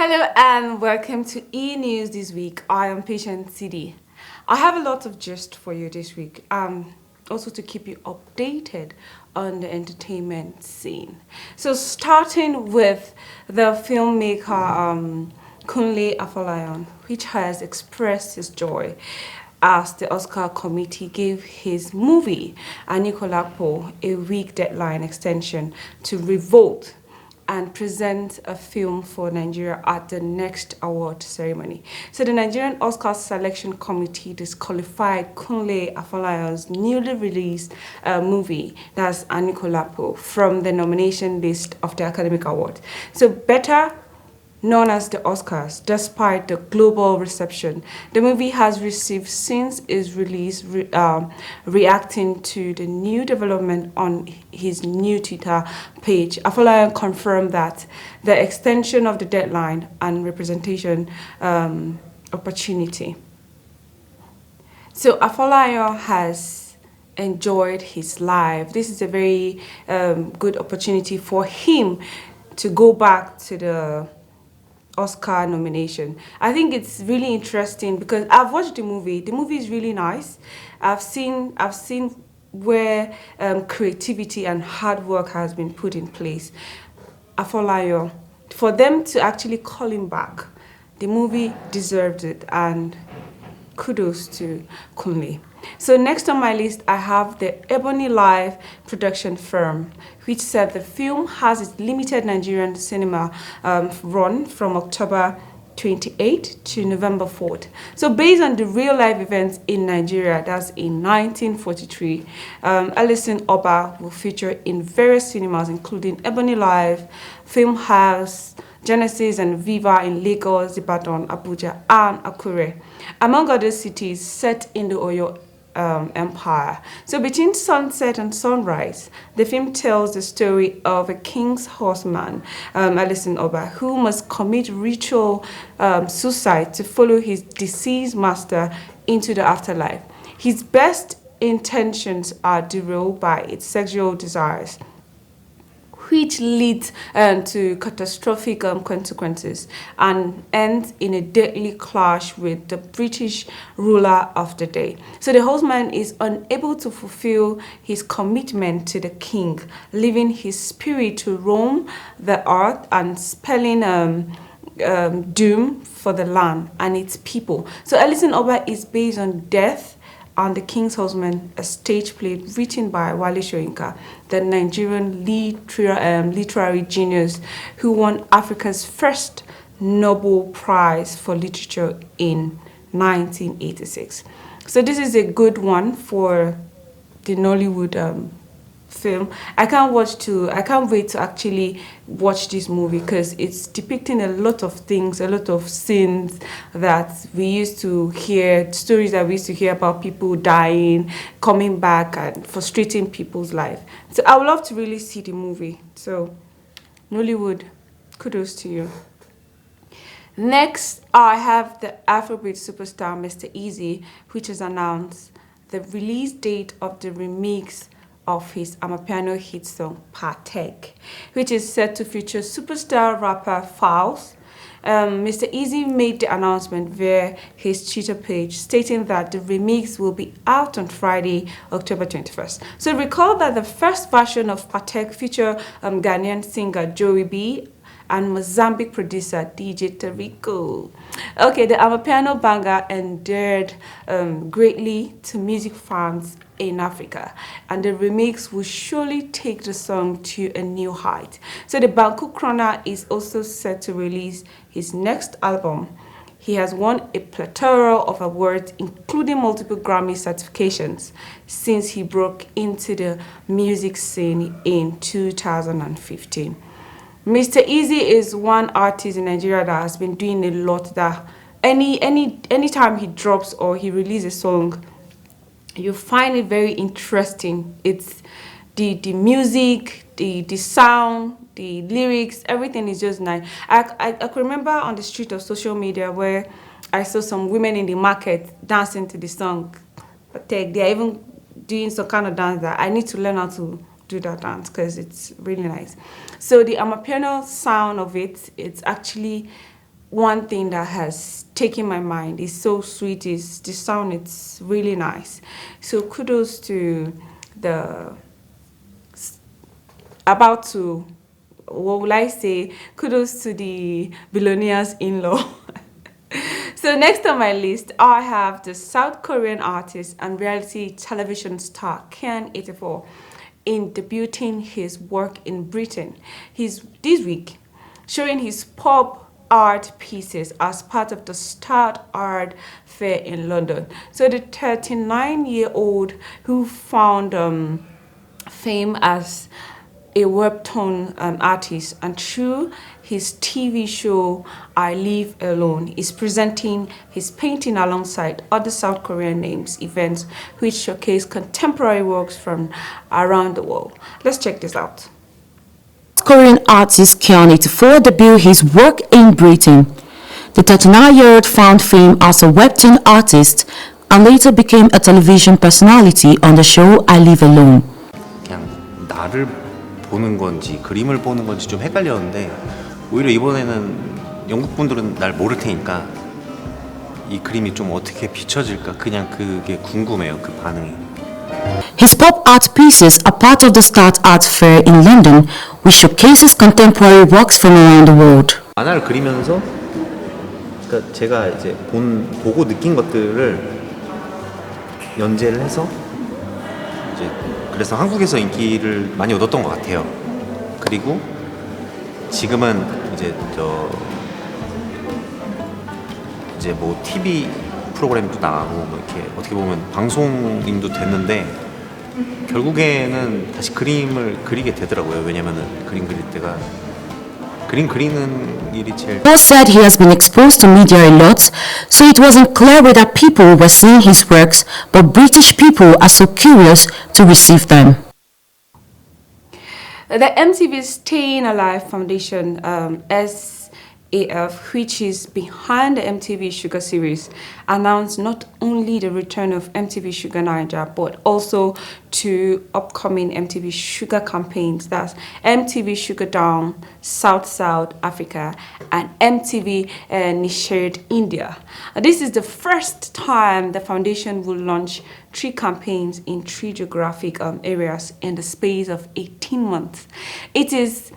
Hello and welcome to E News this week. I am Patient CD. I have a lot of gist for you this week. Also to keep you updated on the entertainment scene. So starting with the filmmaker Kunle Afolayan, which has expressed his joy as the Oscar committee gave his movie Anikulapo a week deadline extension to revolt and present a film for Nigeria at the next award ceremony. So the Nigerian Oscar Selection Committee disqualified Kunle Afolayan's newly released movie, that's Anikulapo, from the nomination list of the Academic Award. So better known as the Oscars, despite the global reception the movie has received since its release, reacting to the new development on his new Twitter page. Afolayan confirmed that the extension of the deadline and representation opportunity. So Afolayan has enjoyed his life. This is a very good opportunity for him to go back to the Oscar nomination. I think it's really interesting because I've watched the movie. The movie is really nice. I've seen where creativity and hard work has been put in place. Afolayan, for them to actually call him back, the movie deserved it, and kudos to Kunle. So next on my list, I have the Ebony Live production firm, which said the film has its limited Nigerian cinema run from October 28th to November 4th. So based on the real life events in Nigeria, that's in 1943, Alison Oba will feature in various cinemas, including Ebony Live, Film House, Genesis and Viva in Lagos, Ibadan, Abuja, and Akure, among other cities set in the Oyo Empire. So between sunset and sunrise, the film tells the story of a king's horseman, Alison Oba, who must commit ritual suicide to follow his deceased master into the afterlife. His best intentions are derailed by its sexual desires, which leads to catastrophic consequences and ends in a deadly clash with the British ruler of the day. So the horseman is unable to fulfill his commitment to the king, leaving his spirit to roam the earth and spelling doom for the land and its people. So Alison Oba is based on Death and the King's Horseman, a stage play written by Wale Soyinka, the Nigerian literary genius who won Africa's first Nobel Prize for Literature in 1986. So this is a good one for the Nollywood film. I can't wait to actually watch this movie because it's depicting a lot of things, a lot of scenes that we used to hear, stories that we used to hear about people dying, coming back and frustrating people's life. So I would love to really see the movie. So Nollywood, kudos to you. Next, I have the Afrobeat superstar Mr. Easy, which has announced the release date of the remix of his Amapiano hit song Patek, which is set to feature superstar rapper Fowls. Mr. Easy made the announcement via his Twitter page, stating that the remix will be out on Friday, October 21st. So recall that the first version of Patek featured Ghanaian singer Joey B and Mozambique producer DJ Tarico. Okay, the Amapiano banger endeared greatly to music fans in Africa, and the remix will surely take the song to a new height. So the Banku Krona is also set to release his next album. He has won a plethora of awards, including multiple Grammy certifications, since he broke into the music scene in 2015. Mr. Easy is one artist in Nigeria that has been doing a lot. That anytime he drops or he releases a song, you find it very interesting. It's the music, the sound, the lyrics, everything is just nice. I could remember on the street of social media where I saw some women in the market dancing to the song. But they're even doing some kind of dance that I need to learn how to do that dance because it's really nice. So the Amapiano sound of it, it's actually one thing that has taken my mind. It's so sweet. Is the sound? It's really nice. So kudos to the about to, what will I say? Kudos to the billionaire's in-law. So next on my list, I have the South Korean artist and reality television star Ken 84 in debuting his work in Britain. He's this week showing his pop art pieces as part of the Start Art Fair in London. So the 39-year-old who found fame as a webtoon artist, and through his TV show I Live Alone is presenting his painting alongside other South Korean names events which showcase contemporary works from around the world. Let's check this out. Korean artist Ken 84 debuted his work in Britain. The 39-year-old found fame as a webtoon artist and later became a television personality on the show I Live Alone. 그냥 나를 보는 건지 그림을 보는 건지 좀 헷갈렸는데 오히려 이번에는 영국 분들은 날 모를 테니까 이 그림이 좀 어떻게 비춰질까 그냥 그게 궁금해요. 그 반응이. His pop art pieces are part of the Start Art Fair in London, which showcases contemporary works from around the world. 만화를 그리면서 그러니까 제가 이제 보고 느낀 것들을 연재를 해서 이제 그래서 한국에서 인기를 많이 얻었던 것 같아요. 그리고 지금은 이제 뭐 TV 프로그램도 나가고 뭐 이렇게 어떻게 보면 방송인도 됐는데 결국에는 다시 그림을 그리게 되더라고요. 왜냐면은 그림 그릴 때가 그림 그리는 일이 제일. Paul said he has been exposed to media a lot, so it wasn't clear whether people were seeing his works, but British people are so curious to receive them. The MTV Staying Alive Foundation, SAF, which is behind the MTV Sugar series, announced not only the return of MTV Sugar Niger, but also two upcoming MTV Sugar campaigns. That's MTV Sugar Down South Africa and MTV Nishared India. This is the first time the foundation will launch 3 campaigns in 3 geographic areas in the space of 18 months. It is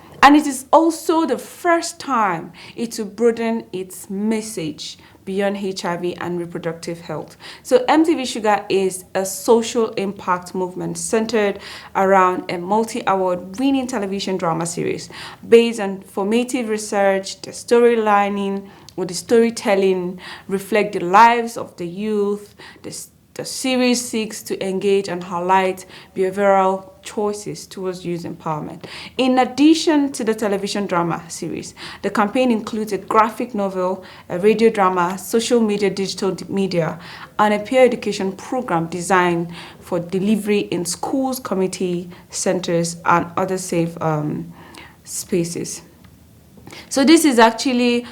also the first time it will broaden its message beyond HIV and reproductive health. So MTV Sugar is a social impact movement centered around a multi-award winning television drama series based on formative research. The storylining or the storytelling reflect the lives of the youth. The series seeks to engage and highlight behavioral choices towards youth empowerment. In addition to the television drama series, the campaign includes a graphic novel, a radio drama, social media, digital media, and a peer education program designed for delivery in schools, community centers, and other safe spaces. So this is actually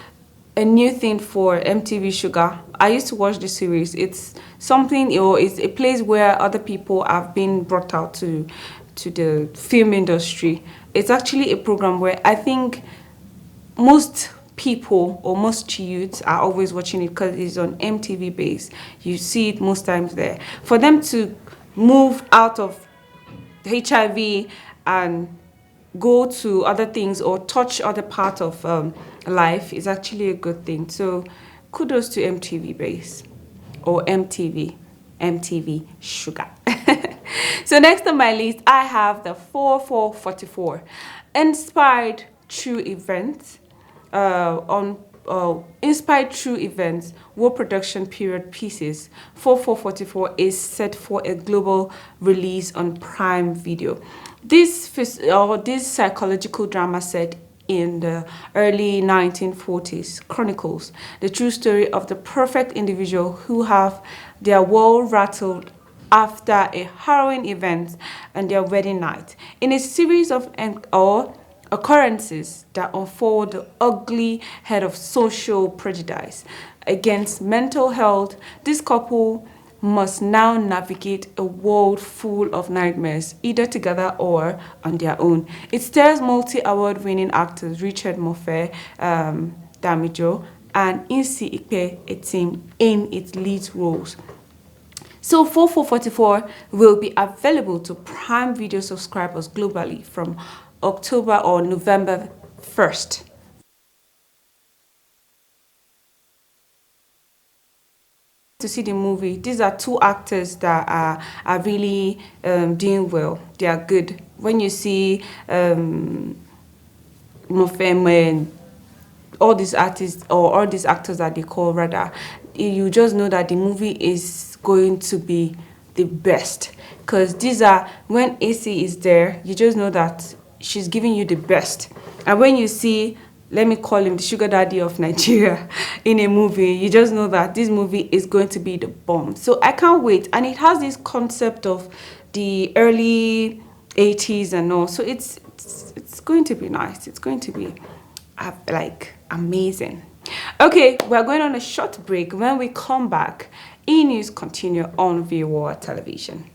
a new thing for MTV Sugar. I used to watch the series. It's something, or it's a place where other people have been brought out to the film industry. It's actually a program where I think most people or most youths are always watching it because it's on MTV base. You see it most times there. For them to move out of HIV and go to other things or touch other part of life is actually a good thing. So kudos to MTV base or MTV Sugar. So next on my list, I have the 4444 inspired true events inspired true events, war production period pieces. 4444 is set for a global release on Prime Video. This psychological drama set in the early 1940s chronicles the true story of the perfect individual who have their world rattled after a harrowing event on their wedding night. In a series of occurrences that unfold the ugly head of social prejudice against mental health, this couple must now navigate a world full of nightmares, either together or on their own. It stars multi-award winning actors Richard Moffat, Damijo, and Insi Ikpe Etim in its lead roles. So 4444 will be available to Prime Video subscribers globally from October or November 1st. To see the movie, these are two actors that are really doing well. They are good. When you see Mofeme and all these artists or all these actors that they call rather, you just know that the movie is going to be the best, because these are, when AC is there, you just know that she's giving you the best. And when you see, let me call him the sugar daddy of Nigeria in a movie, you just know that this movie is going to be the bomb. So I can't wait. And it has this concept of the early 80s and all, so it's going to be nice. It's going to be like amazing. Okay, we're going on a short break. When we come back, e-news continue on Viewer Television.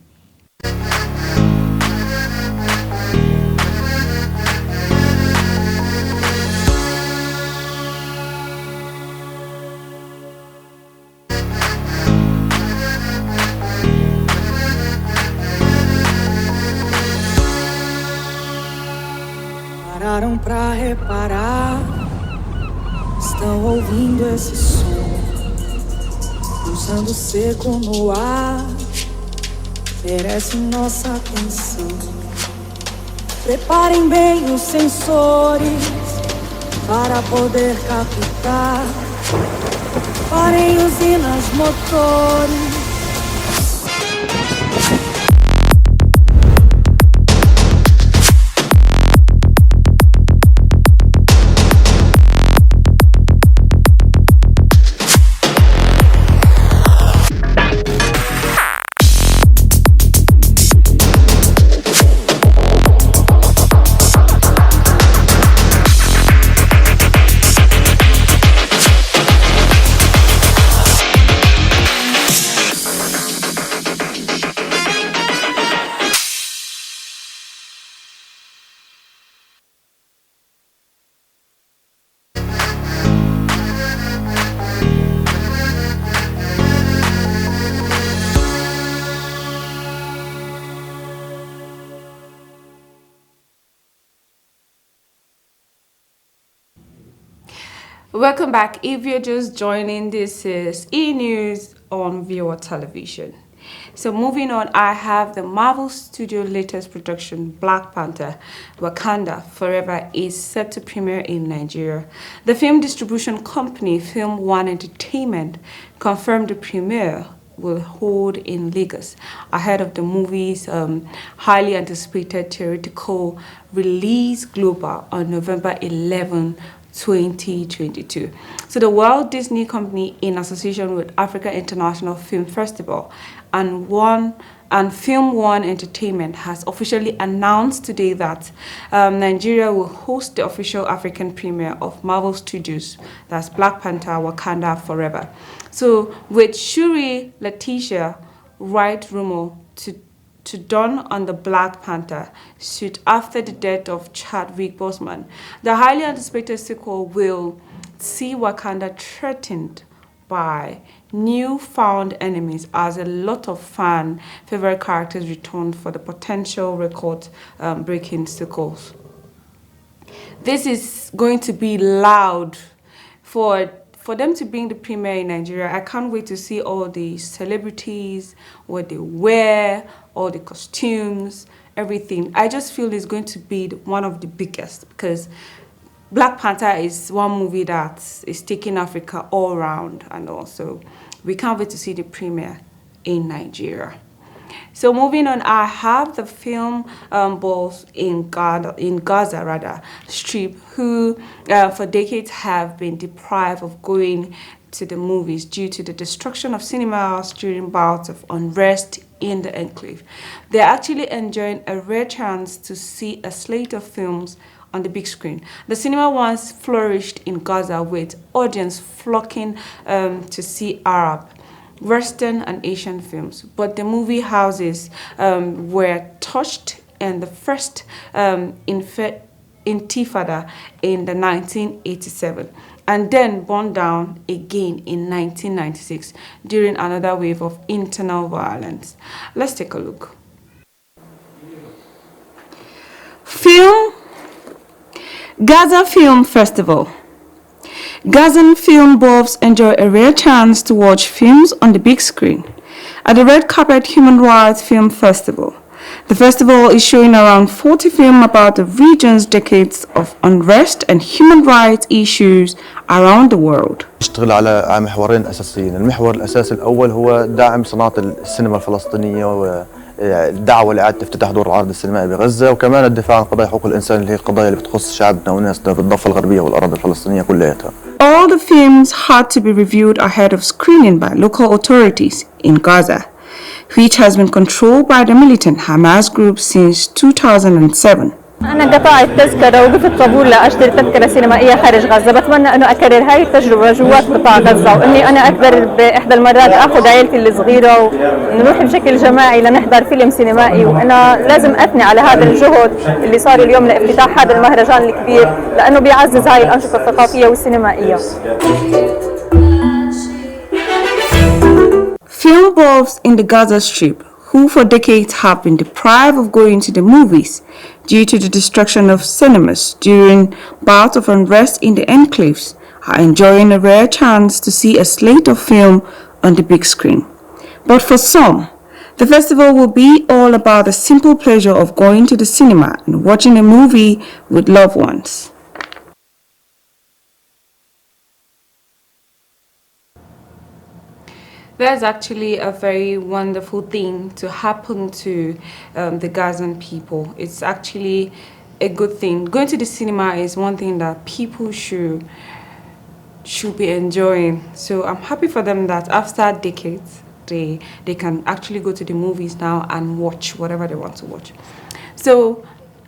Pararam pra reparar, estão ouvindo esse som, pulsando seco no ar, merece nossa atenção. Preparem bem os sensores para poder captar. Parem usinas, motores. Welcome back. If you're just joining, this is e-news on Viewer Television. So moving on, I have the Marvel Studio latest production, Black Panther Wakanda Forever, is set to premiere in Nigeria. The film distribution company Film One Entertainment confirmed the premiere will hold in Lagos ahead of the movie's highly anticipated theatrical release global on November 11, 2022. So the Walt Disney Company, in association with Africa International Film Festival and Film One Entertainment, has officially announced today that Nigeria will host the official African premiere of Marvel Studios, that's Black Panther Wakanda Forever. So with Shuri Letitia Wright rumor to dawn on the Black Panther suit after the death of Chadwick Boseman, the highly anticipated sequel will see Wakanda threatened by newfound enemies, as a lot of fan favorite characters return for the potential record-breaking sequels. This is going to be loud for them to bring the premiere in Nigeria. I can't wait to see all the celebrities, what they wear, all the costumes, everything. I just feel it's going to be one of the biggest, because Black Panther is one movie that is taking Africa all around, and also we can't wait to see the premiere in Nigeria. So moving on, I have the film balls in Gaza Strip, who for decades have been deprived of going to the movies due to the destruction of cinemas during bouts of unrest in the enclave. They're actually enjoying a rare chance to see a slate of films on the big screen. The cinema once flourished in Gaza, with audience flocking to see Arab, Western and Asian films, but the movie houses were touched in the first Intifada in the 1987, and then burned down again in 1996 during another wave of internal violence. Let's take a look. Film Gaza Film Festival. Gazan film buffs enjoy a rare chance to watch films on the big screen at the Red Carpet Human Rights Film Festival. The festival is showing around 40 films about the region's decades of unrest and human rights issues around the world. نشتغل على محورين أساسيين، المحور الأساسي الأول هو دعم صناعة السينما الفلسطينية والدعوة لإعادة افتتاح دور العرض السينمائي بغزة، وكمان الدفاع عن قضايا حقوق الإنسان اللي هي القضايا اللي بتخص شعبنا وناسنا في الضفة الغربية والأراضي الفلسطينية كلياتها. All the films had to be reviewed ahead of screening by local authorities in Gaza, which has been controlled by the militant Hamas group since 2007. أنا قطعت تذكرة وقفت طابور لأشتري تذكرة سينمائية خارج غزة، بتمنى إنه أكرر هاي التجربة جوات قطاع غزة، وإني أنا أقدر بإحدى المرات آخذ عائلتي الصغيرة ونروح بشكل جماعي لنحضر فيلم سينمائي، وأنا لازم أثني على هذا الجهد اللي صار اليوم لافتتاح هذا المهرجان الكبير، لأنه بيعزز هاي الأنشطة الثقافية والسينمائية. Film buffs in the Gaza Strip, who for decades have been deprived of going to the movies due to the destruction of cinemas during bouts of unrest in the enclaves, are enjoying a rare chance to see a slate of film on the big screen. But for some, the festival will be all about the simple pleasure of going to the cinema and watching a movie with loved ones. There's actually a very wonderful thing to happen to the Gazan people. It's actually a good thing. Going to the cinema is one thing that people should be enjoying. So I'm happy for them that after decades, they can actually go to the movies now and watch whatever they want to watch. So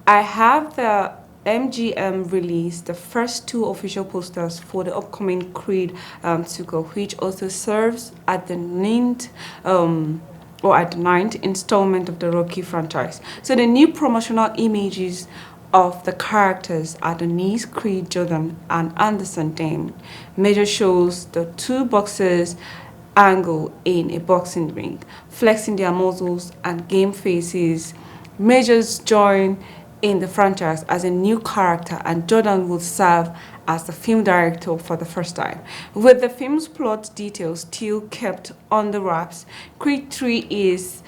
I have the MGM released the first 2 official posters for the upcoming Creed sequel, which also serves at the ninth installment of the Rocky franchise. So the new promotional images of the characters are Denise, Creed, Jordan, and Anderson Dane. Major shows the 2 boxers angle in a boxing ring, flexing their muscles and game faces. Majors join in the franchise as a new character, and Jordan will serve as the film director for the first time. With the film's plot details still kept on the wraps, Creed 3 is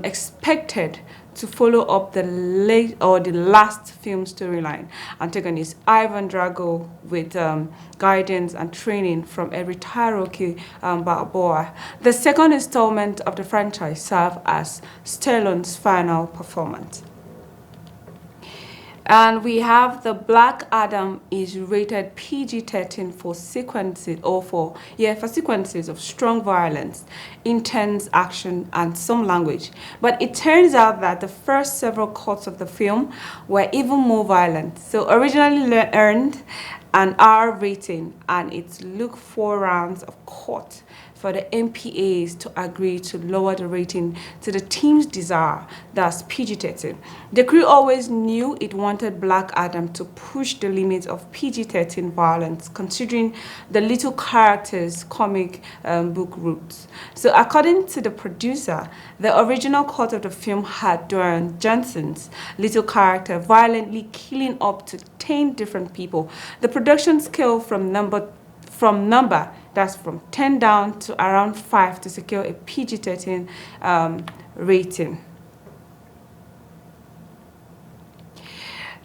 expected to follow up the last film storyline. Antagonist Ivan Drago with guidance and training from a retired Rocky Balboa. The second installment of the franchise served as Stallone's final performance. And we have the Black Adam is rated PG-13 for sequences of strong violence, intense action, and some language. But it turns out that the first several cuts of the film were even more violent. So originally earned an R rating, and it took 4 rounds of court for the MPAs to agree to lower the rating to the team's desire, that's PG-13. The crew always knew it wanted Black Adam to push the limits of PG-13 violence, considering the little character's comic book roots. So according to the producer, the original cut of the film had Dwayne Johnson's little character violently killing up to 10 different people. The production scale from number that's from 10 down to around 5 to secure a PG-13 rating.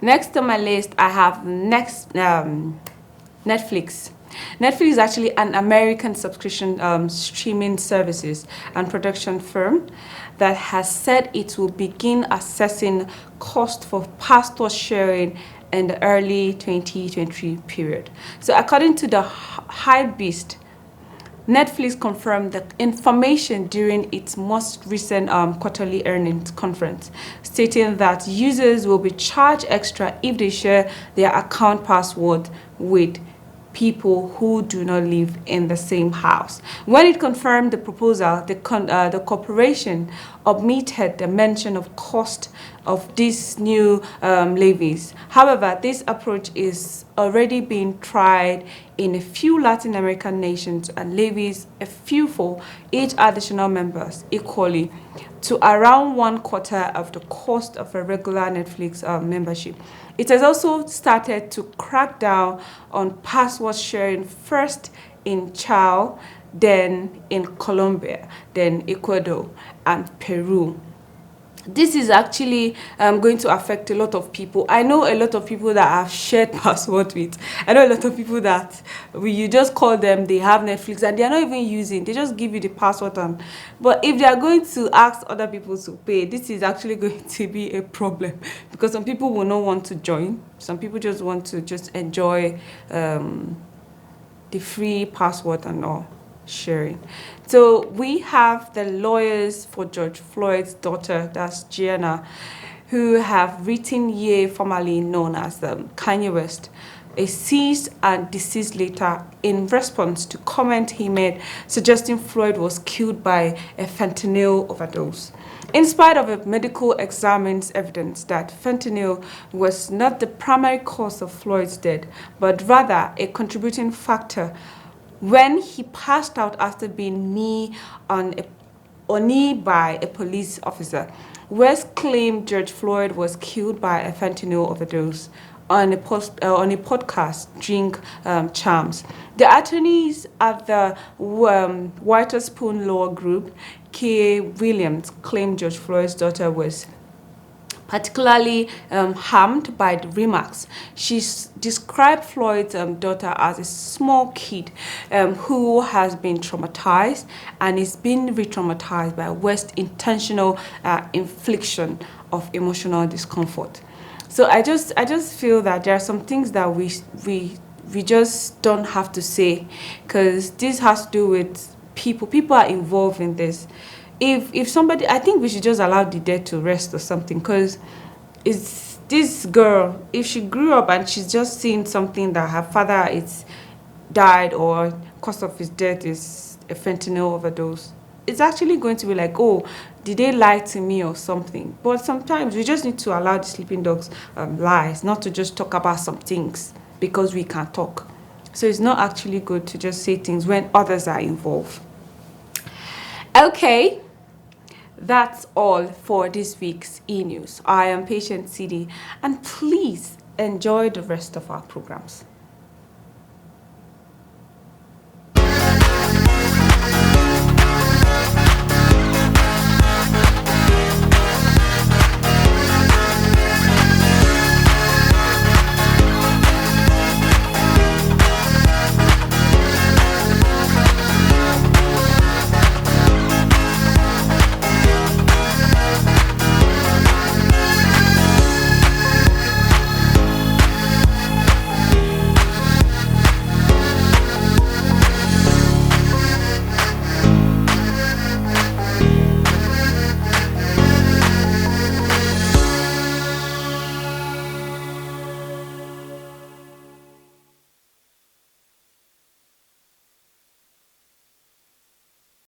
Next on my list, I have Netflix. Netflix is actually an American subscription streaming services and production firm that has said it will begin assessing cost for passport sharing in the early 2023 period. So according to the Hypebeast, Netflix confirmed the information during its most recent quarterly earnings conference, stating that users will be charged extra if they share their account password with people who do not live in the same house. When it confirmed the proposal, the corporation omitted the mention of cost of these new levies. However, this approach is already being tried in a few Latin American nations and levies a few for each additional members equally to around 1/4 of the cost of a regular Netflix membership. It has also started to crack down on password sharing, first in Chile, then in Colombia, then Ecuador and Peru. This is actually going to affect a lot of people. I know a lot of people that I've shared password with. I know a lot of people that you just call them, they have Netflix and they're not even using. They just give you the password. But if they are going to ask other people to pay, this is actually going to be a problem because some people will not want to join. Some people just want to just enjoy the free password and all sharing. So we have the lawyers for George Floyd's daughter, that's Gianna, who have written Ye, formerly known as Kanye West, a cease and desist letter in response to comment he made suggesting Floyd was killed by a fentanyl overdose. In spite of a medical examine's evidence that fentanyl was not the primary cause of Floyd's death, but rather a contributing factor when he passed out after being knee by a police officer. West claimed George Floyd was killed by a fentanyl overdose on a podcast, Drink Charms. The attorneys at the Witherspoon Law Group, K. Williams, claimed George Floyd's daughter was particularly harmed by the remarks. She described Floyd's daughter as a small kid who has been traumatized and is being re-traumatized by West's intentional infliction of emotional discomfort. So I just feel that there are some things that we just don't have to say because this has to do with people. People are involved in this. If somebody, I think we should just allow the dead to rest or something because it's this girl, if she grew up and she's just seen something that her father is died or cause of his death is a fentanyl overdose, it's actually going to be like, oh, did they lie to me or something? But sometimes we just need to allow the sleeping dogs lies, not to just talk about some things because we can't talk. So it's not actually good to just say things when others are involved. Okay, that's all for this week's e-news. I am Patient CD, and please enjoy the rest of our programs.